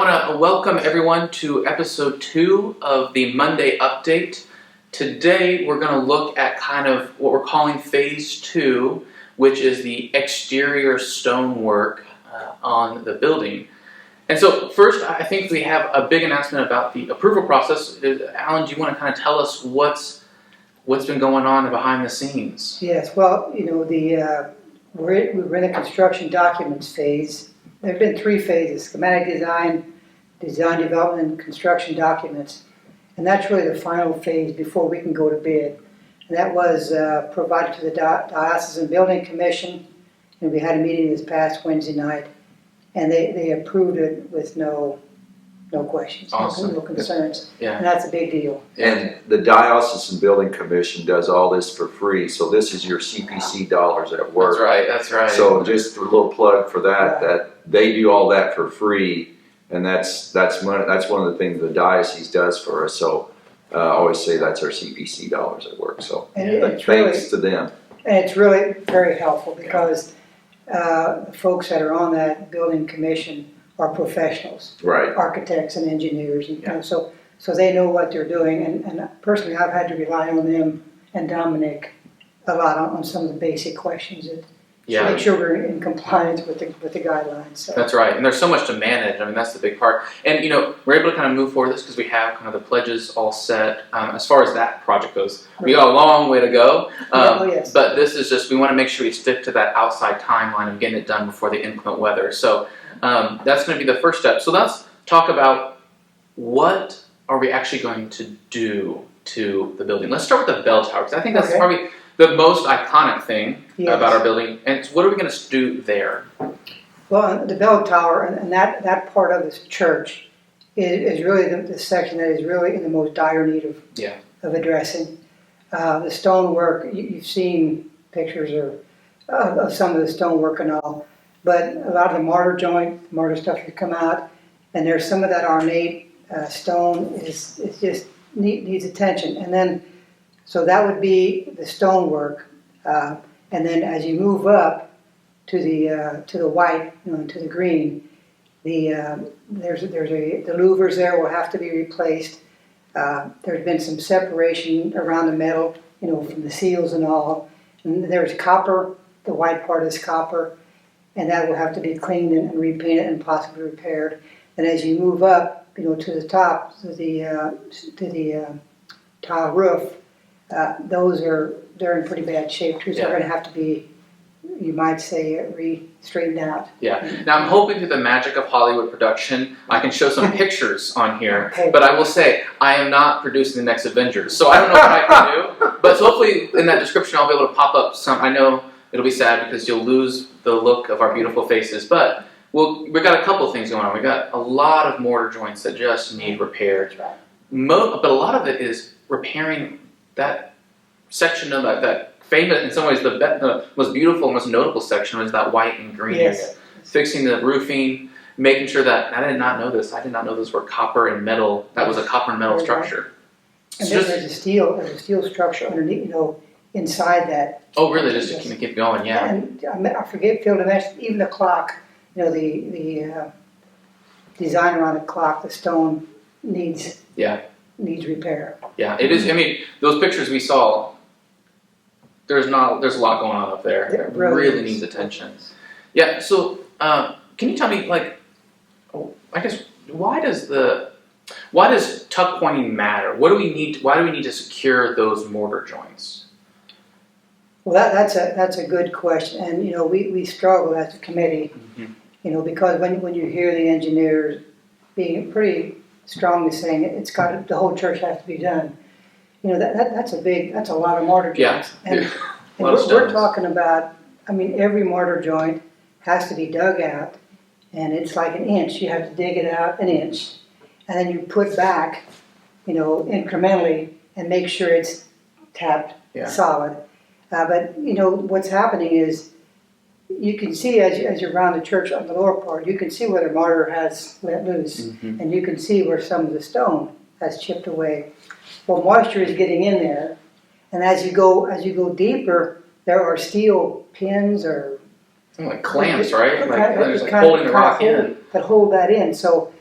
want to welcome everyone to episode 2 of the Monday Update. Today we're going to look at kind of what we're calling phase 2, which is the exterior stonework on the building. And so first, I think we have a big announcement about the approval process. Alan, do you want to kind of tell us what's been going on behind the scenes? Yes, well, we're in the construction documents phase. There have been 3 phases: schematic design, design development, and construction documents. And that's really the final phase before we can go to bid. And that was provided to the Diocesan Building Commission, and we had a meeting this past Wednesday night, and they approved it with no questions, awesome. no concerns. Yeah. And that's a big deal. And the Diocesan Building Commission does all this for free, so this is your CPC dollars at work. That's right. So just a little plug for that, that they do all that for free, and that's one of the things the diocese does for us. So I always say that's our CPC dollars at work. So thanks to them. And it's really very helpful because the folks that are on that building commission are professionals, right? Architects and engineers, and so they know what they're doing. And personally, I've had to rely on them and Dominic a lot on some of the basic questions to make sure we're in compliance with the guidelines. So. That's right, and there's so much to manage. I mean, that's the big part. And we're able to kind of move forward this because we have kind of the pledges all set as far as that project goes. We got a long way to go, yes. But this is just, we want to make sure we stick to that outside timeline of getting it done before the inclement weather. So that's going to be the first step. So let's talk about what are we actually going to do to the building. Let's start with the bell tower, because I think that's probably the most iconic thing about our building. And what are we going to do there? Well, the bell tower and that part of this church is really the section that is really in the most dire need of addressing. The stonework, you've seen pictures of some of the stonework and all, but a lot of the mortar stuff has come out, and there's some of that ornate stone is just needs attention. And then, so that would be the stonework, and then as you move up to the white, to the green, the louvers there will have to be replaced. There's been some separation around the metal, from the seals and all. And there's copper. The white part is copper, and that will have to be cleaned and repainted and possibly repaired. And as you move up, to the top, to the tile roof, they're in pretty bad shape too. So they're going to have to be, you might say, straightened out. Yeah. Now I'm hoping through the magic of Hollywood production, I can show some pictures on here. Okay. But I will say, I am not producing the next Avengers, so I don't know what I can do. But so hopefully in that description I'll be able to pop up some. I know it'll be sad because you'll lose the look of our beautiful faces, but we've got a couple of things going on. We've got a lot of mortar joints that just need repaired. That's right. But a lot of it is repairing that section of that famous, in some ways, the most beautiful, most notable section was that white and green area. Fixing the roofing, making sure that, I did not know this, I did not know those were copper and metal, that was a copper and metal structure. And there's a steel structure underneath, inside that. Oh really, just to keep going, yeah. And I failed to mention, even the clock, the design around the clock, the stone needs repair. Yeah, it is. I mean, those pictures we saw, there's a lot going on up there. It really needs attention. Yeah. So, can you tell me, I guess, why does tuck pointing matter? Why do we need to secure those mortar joints? Well, that's a good question, and we struggle as a committee, because when you hear the engineers being pretty strongly saying the whole church has to be done, that's a lot of mortar joints. And we're talking about, every mortar joint has to be dug out, and it's like an inch. You have to dig it out an inch, and then you put back, incrementally, and make sure it's tapped solid. But what's happening is, you can see as you're around the church on the lower part, you can see where the mortar has let loose, and you can see where some of the stone has chipped away. Well, moisture is getting in there, and as you go deeper, there are steel pins or like clamps, right? Like holding the rock in that hold that in. So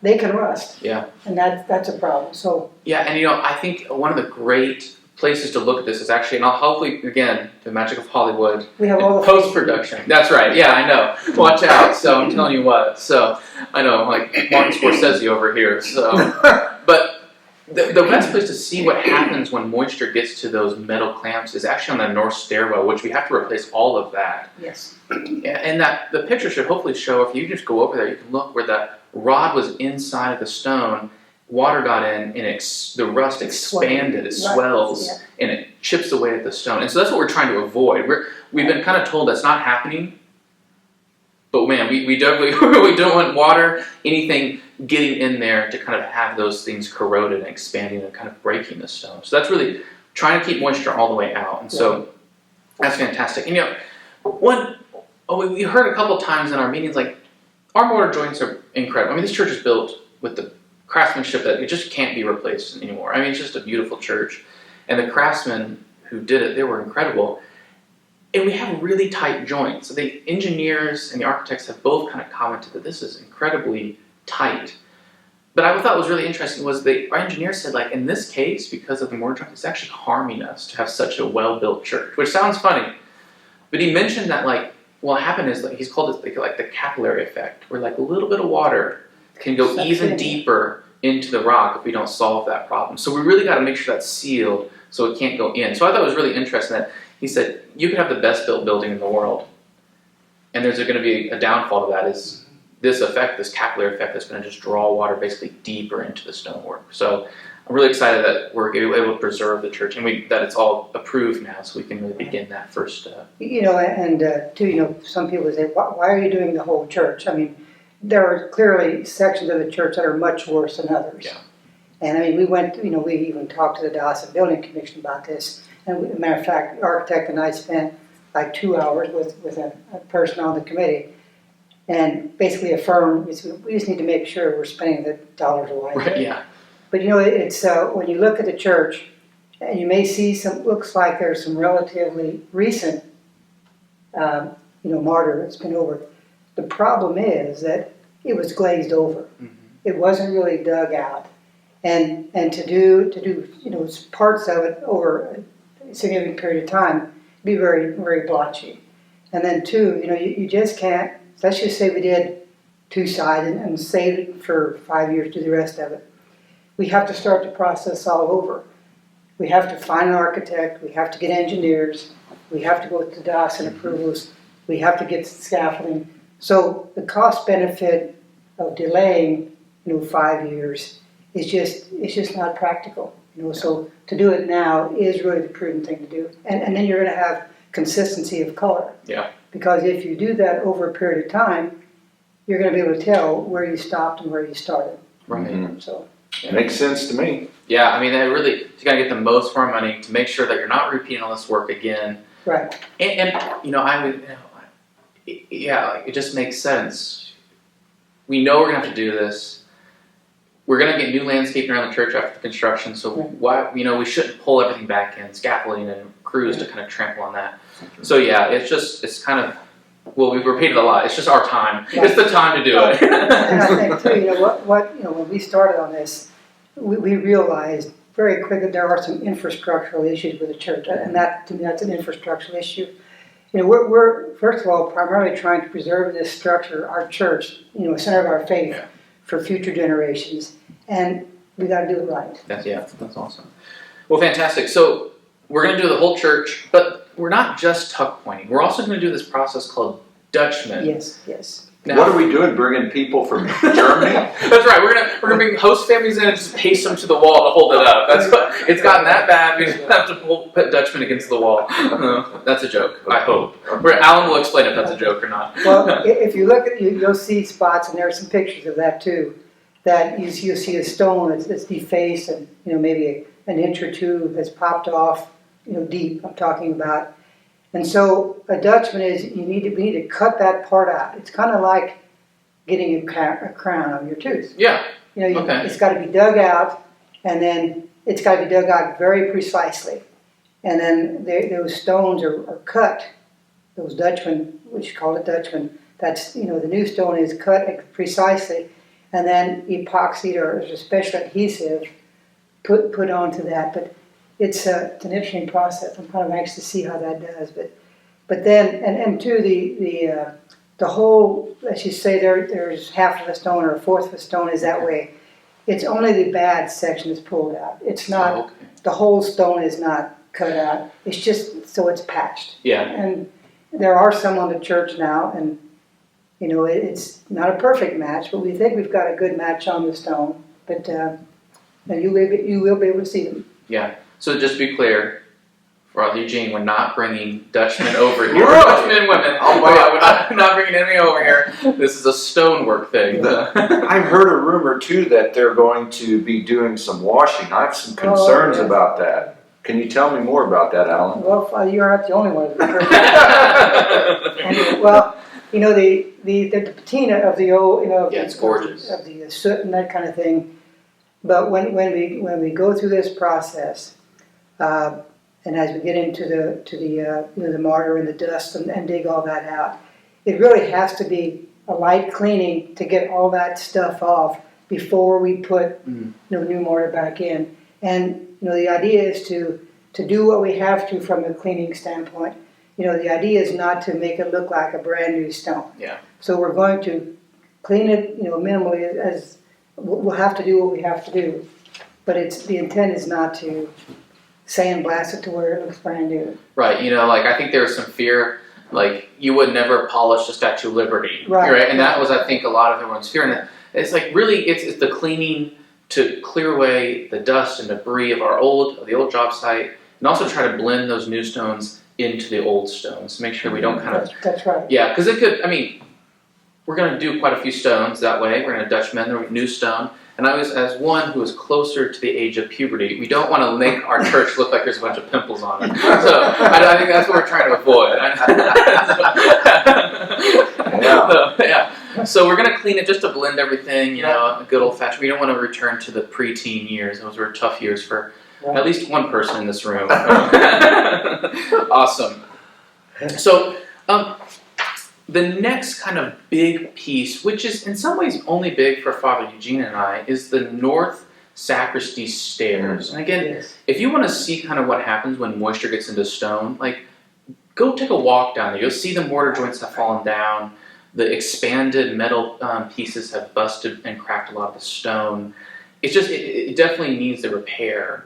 they can rust. Yeah. And that's a problem. So Yeah, and I think one of the great places to look at this is actually, and I'll hopefully, again, the magic of Hollywood, we have all the post-production. That's right, yeah, I know. Watch out, so I'm telling you what. So, I know, like Martin Scorsese over here, so. But the best place to see what happens when moisture gets to those metal clamps is actually on the north stairwell, which we have to replace all of that. Yes. And that the picture should hopefully show, if you just go over there, you can look where the rod was inside of the stone, water got in, and the rust expanded, it swells, and it chips away at the stone. And so that's what we're trying to avoid. We've been kind of told that's not happening, but man, we definitely we don't want water, anything getting in there to kind of have those things corroded and expanding and kind of breaking the stone. So that's really trying to keep moisture all the way out. And so that's fantastic. And we heard a couple times in our meetings, like, our mortar joints are incredible. I mean, this church is built with the craftsmanship that it just can't be replaced anymore. I mean, it's just a beautiful church. And the craftsmen who did it, they were incredible. And we have really tight joints. So the engineers and the architects have both kind of commented that this is incredibly tight. But I thought was really interesting was our engineer said, like, in this case, because of the mortar joint, it's actually harming us to have such a well-built church, which sounds funny. But he mentioned that, like, what happened is, like, he's called it like the capillary effect, where like a little bit of water can go even deeper into the rock if we don't solve that problem. So we really got to make sure that's sealed so it can't go in. So I thought it was really interesting that he said you could have the best built building in the world, and there's going to be a downfall to that is this effect, this capillary effect that's going to just draw water basically deeper into the stonework. So I'm really excited that we're able to preserve the church and that it's all approved now, so we can really begin that first. Some people say, why are you doing the whole church? I mean, there are clearly sections of the church that are much worse than others. Yeah. And I mean, we even talked to the Dawson Building Commission about this. And as a matter of fact, the architect and I spent like 2 hours with a person on the committee and basically affirmed, we just need to make sure we're spending the dollars wisely. Right, yeah. But it's when you look at the church, and you may see looks like there's some relatively recent, mortar that's been over. The problem is that it was glazed over. Mm-hmm. It wasn't really dug out, and to do parts of it over a significant period of time be very, very blotchy. And then two, you just can't. Let's just say we did 2 sides and saved it for 5 years to do the rest of it. We have to start the process all over. We have to find an architect. We have to get engineers. We have to go to Dawson approvals. We have to get scaffolding. So the cost benefit of delaying, 5 years is just not practical. So to do it now is really the prudent thing to do. And then you're going to have consistency of color. Yeah. Because if you do that over a period of time, you're going to be able to tell where you stopped and where you started. Right. Mm-hmm. So. It makes sense to me. Yeah, I mean, you got to get the most for our money to make sure that you're not repeating all this work again. Right. And it just makes sense. We know we're going to have to do this. We're going to get new landscaping around the church after the construction, so why, we shouldn't pull everything back in, scaffolding and crews to kind of trample on that. So yeah, it's kind of, well, we've repeated a lot. It's just our time. Yeah. It's the time to do it. And I think too, when we started on this, we realized very quickly that there are some infrastructural issues with the church, and that to me that's an infrastructural issue. We're first of all primarily trying to preserve this structure, our church, center of our faith, for future generations, and we got to do it right. That's awesome. Well, fantastic. So we're going to do the whole church, but we're not just tuck pointing. We're also going to do this process called Dutchman. Yes. Now, what are we doing? Bringing people from Germany? That's right. We're gonna bring host families in and just paste them to the wall to hold it up. That's what it's gotten that bad. We just have to put Dutchmen against the wall. That's a joke. I hope. Alan will explain if that's a joke or not. Well, if you look at you'll see spots, and there are some pictures of that too. That you'll see a stone that's defaced, and maybe an inch or two has popped off. Deep. I'm talking about. And so a Dutchman is we need to cut that part out. It's kind of like getting a crown on your tooth. Yeah. Okay. It's got to be dug out, and then it's got to be dug out very precisely. And then those stones are cut. Those Dutchmen, which you call it Dutchman, that's the new stone is cut precisely, and then epoxy or a special adhesive put onto that. But it's an interesting process. I'm kind of anxious to see how that does. But then and to the whole, as you say, there's half of a stone or a fourth of a stone is that way. It's only the bad section is pulled out. It's not the whole stone is not cut out. It's just so it's patched. Yeah. And there are some on the church now, and it's not a perfect match, but we think we've got a good match on the stone. But you will be able to see them. Yeah. So just to be clear, Father Eugene, we're not bringing Dutchmen over here. Dutchmen and women. Oh, wow. We're not bringing any over here. This is a stonework thing. I heard a rumor, too, that they're going to be doing some washing. I have some concerns about that. Can you tell me more about that, Alan? Well, Father, you're not the only one. Well, the patina of the old, it's gorgeous. Of the soot and that kind of thing. But when we go through this process, and as we get into the mortar and the dust and dig all that out, it really has to be a light cleaning to get all that stuff off before we put new mortar back in. And the idea is to do what we have to from a cleaning standpoint. The idea is not to make it look like a brand new stone. Yeah. So we're going to clean it, minimally as we'll have to do what we have to do. But the intent is not to sandblast it to where it looks brand new. Right. I think there was some fear, like you would never polish the Statue of Liberty. Right. And that was, I think, a lot of everyone's fear. And it's like really, it's the cleaning to clear away the dust and debris of the old job site, and also try to blend those new stones into the old stones. Make sure we don't kind of... That's right. Yeah, because it could, we're going to do quite a few stones that way. We're going to Dutchmen, the new stone. And I was, as one who is closer to the age of puberty, we don't want to make our church look like there's a bunch of pimples on it. So I think that's what we're trying to avoid. So we're going to clean it just to blend everything, a good old-fashioned. We don't want to return to the preteen years. Those were tough years for at least one person in this room. Awesome. So the next kind of big piece, which is in some ways only big for Father Eugene and I, is the north sacristy stairs. And again, if you want to see kind of what happens when moisture gets into stone, go take a walk down there. You'll see the mortar joints have fallen down. The expanded metal pieces have busted and cracked a lot of the stone. It's just, it definitely needs the repair.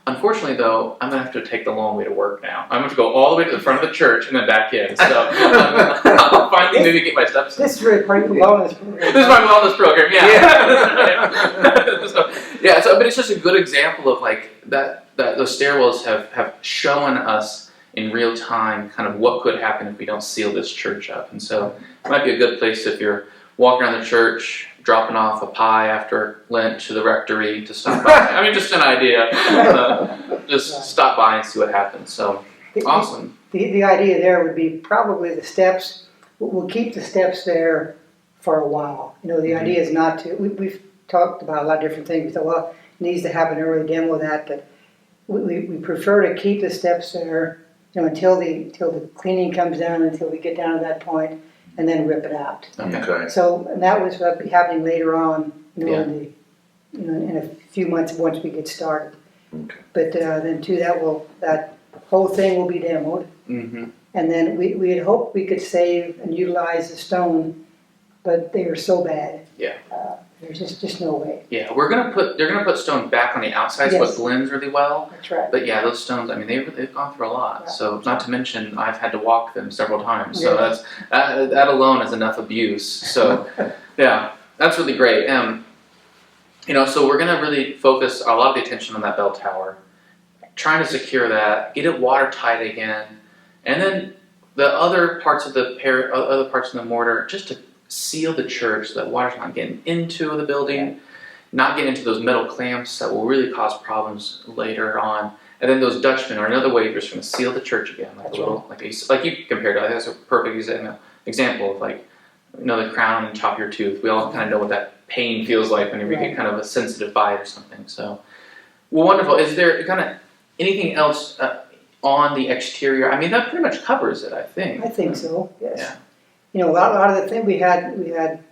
Unfortunately, though, I'm going to have to take the long way to work now. I'm going to have to go all the way to the front of the church and then back in. So I'll finally maybe get my steps in. This is really part of the wellness program. This is my wellness program, but it's just a good example of that those stairwells have shown us in real time kind of what could happen if we don't seal this church up. And so it might be a good place if you're walking around the church, dropping off a pie after Lent to the rectory to stop by. Just an idea. Just stop by and see what happens. So, awesome. The idea there would be probably the steps. We'll keep the steps there for a while. The idea is not to. We've talked about a lot of different things. We thought, well, it needs to have an early demo of that, but we prefer to keep the steps there, until the cleaning comes down, until we get down to that point, and then rip it out. Okay. So, and that was what will be happening later on, in a few months once we get started. Okay. But then too, that whole thing will be demoed, and then we had hoped we could save and utilize the stone, but they were so bad. Yeah. There's just no way. Yeah, they're gonna put stone back on the outside, so it blends really well. That's right. But yeah, those stones, they've gone through a lot. Yeah. So not to mention, I've had to walk them several times. So that alone is enough abuse. So yeah, that's really great. So we're gonna really focus a lot of the attention on that bell tower, trying to secure that, get it watertight again, and then the other parts of the mortar, just to seal the church so that water's not getting into the building, not getting into those metal clamps that will really cause problems later on. And then those Dutchmen are another way you're just going to seal the church again, like you compared to. I think that's a perfect example of the crown and chop your tooth. We all kind of know what that pain feels like when you get kind of a sensitive bite or something. So, well, wonderful. Is there kind of anything else on the exterior? That pretty much covers it, I think. I think so. Yes. Yeah. A lot of the things we had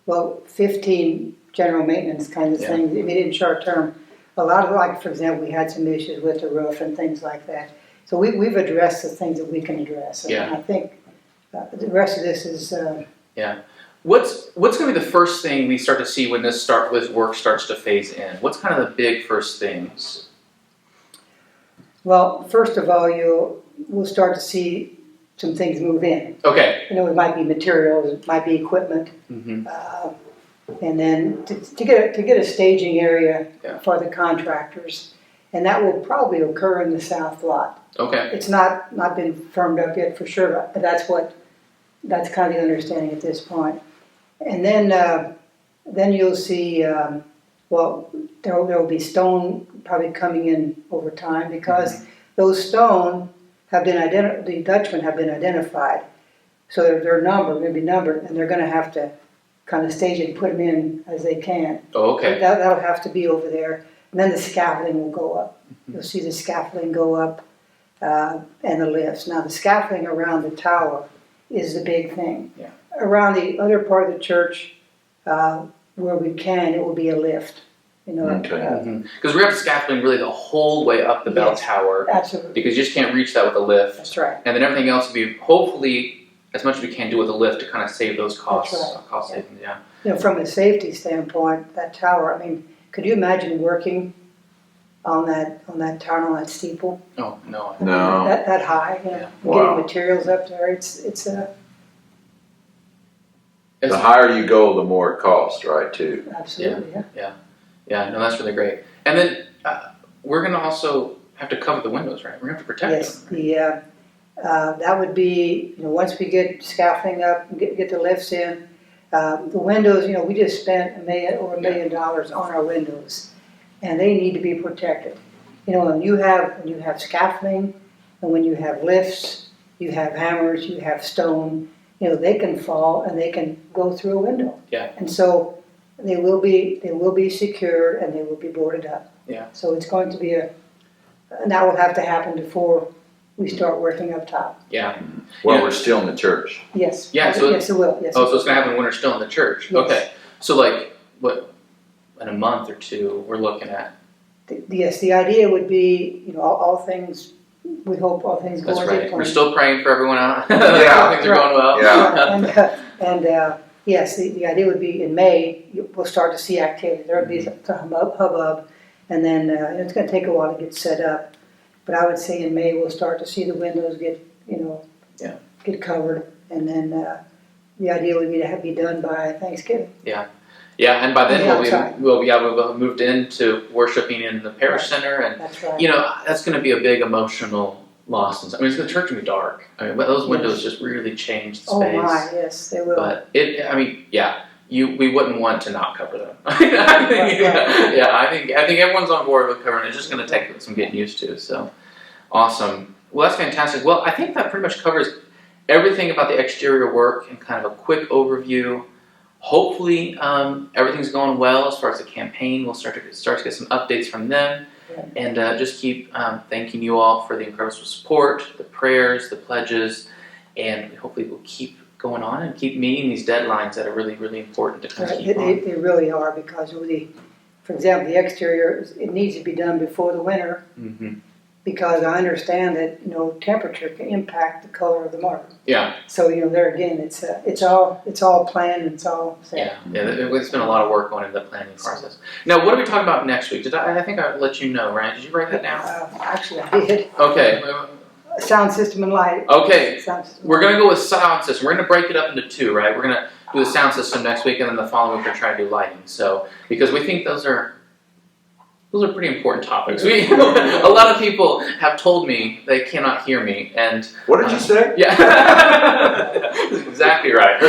well, 15 general maintenance kinds of Yeah. things. I mean, in short term, a lot of, like, for example, we had some issues with the roof and things like that. So we've addressed the things that we can address. And Yeah. I think the rest of this is, What's going to be the first thing we start to see when this work starts to phase in? What's kind of the big first things? well, first of all, we'll start to see some things move in. Okay. You know, it might be materials, it might be equipment. Mm-hmm. And then to get a staging area Yeah. for the contractors, and that will probably occur in the south lot. Okay. It's not been firmed up yet for sure, but that's kind of the understanding at this point. And then you'll see, well, there will be stone probably coming in over time because those stone have been the Dutchmen have been identified, so they're numbered, going to be numbered, and they're going to have to kind of stage it and put them in as they can. Oh, okay. That'll have to be over there, and then the scaffolding will go up. You'll see the scaffolding go up, and the lifts. Now the scaffolding around the tower is the big thing. Yeah. Around the other part of the church, where we can, it will be a lift. You know. Okay. Because we have scaffolding really the whole way up the bell Yes. tower. Absolutely. Because you just can't reach that with a lift. That's right. And then everything else will be hopefully as much as we can do with a lift to kind of save those costs. That's right. Cost Yeah. savings, yeah. You know, from a safety standpoint, that tower. I mean, could you imagine working on that tower, on that steeple? Oh no. No. That high. You know, Yeah. Wow. getting materials up there. It's The higher you go, the more it costs, right, too. absolutely Yeah, no, that's really great. And then we're going to also have to cover the windows, right? We're going to have to protect Yes, them. that would be, you know, once we get scaffolding up and get the lifts in, the windows, you know, we just spent over $1 million on our windows, and they need to be protected. You know, when you have scaffolding, and when you have lifts, you have hammers, you have stone, you know, they can fall and they can go through a window. Yeah. And so they will be secured and they will be boarded up. Yeah. So it's going to be and that will have to happen before we start working up top. Yeah. Well, Yeah. we're still in the church. Yes. Yeah, so yes, it will. Yes. Oh, so it's going to happen when we're still in the church. Yes. Okay. So like, what, in a month or two, we're looking at. Yes, the idea would be, you know, all things. We hope all things go That's as right. they plan. We're still praying for everyone out. Yeah. Things are going well. Yeah. And yes, the idea would be in May we'll start to see activity. There will be some hubbub, and then it's going to take a while to get set up. But I would say in May we'll start to see the windows get get covered, and then the idea would be to be done by Thanksgiving. Yeah, and by then Yeah, we'll have moved into worshiping in the parish center, and That's right. you know that's going to be a big emotional loss. I mean, the church can be dark. I mean, those windows just really change the space. Oh my, yes, they will. But we wouldn't want to not cover them. I think everyone's on board with covering it. It's just going to take some getting used to. So awesome. Well, that's fantastic. Well, I think that pretty much covers everything about the exterior work and kind of a quick overview. Hopefully, everything's going well as far as the campaign. We'll start to get some updates from them, and just keep thanking you all for the incredible support, the prayers, the pledges, and hopefully we'll keep going on and keep meeting these deadlines that are really, really important to kind of keep on. They really are, because for example, the exterior, it needs to be done before the winter, because I understand that, you know, temperature can impact the color of the marble. Yeah. So, you know, there again, it's all planned, and it's all set. Yeah. It's been a lot of work going into the planning process. Now, what are we talking about next week? I think I let you know, right? Did you write that down? Actually, I did. Okay. Sound system and light. Okay. Sound system. We're going to go with sound system. We're going to break it up into two, right? We're going to do the sound system next week, and then the following week we're trying to do lighting. So, because we think those are pretty important topics. A lot of people have told me they cannot hear me, and What did you say? yeah, that's exactly right.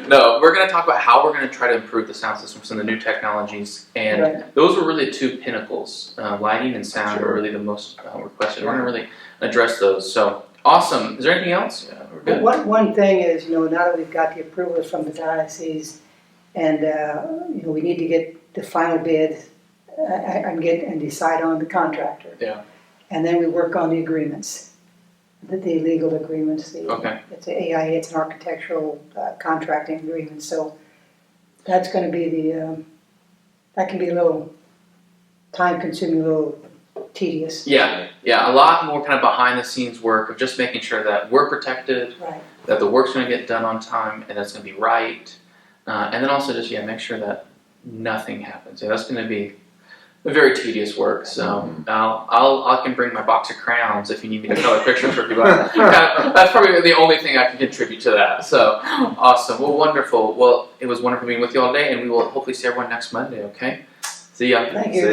No, we're going to talk about how we're going to try to improve the sound systems and the new technologies, and those were really two pinnacles. Lighting and sound were really the most requested. We're going to really address those. So awesome. Is there anything else? Yeah, we're good. One thing is, you know, now that we've got the approvals from the diocese, and you know, we need to get the final bids. And decide on the contractor. Yeah. And then we work on the agreements, the legal agreements. Okay. It's an AIA, it's an architectural contracting agreement. So that's going to be that can be a little time consuming, a little tedious. Yeah, a lot more kind of behind the scenes work of just making sure that we're protected, Right. that the work's going to get done on time, and that's going to be right, and then also just make sure that nothing happens. Yeah, that's going to be a very tedious work. So I can bring my box of crayons if you need me to color pictures for people. That's probably the only thing I can contribute to that. So awesome. Well, wonderful. Well, it was wonderful being with you all day, and we will hopefully see everyone next Monday. Okay. See ya. Thank you.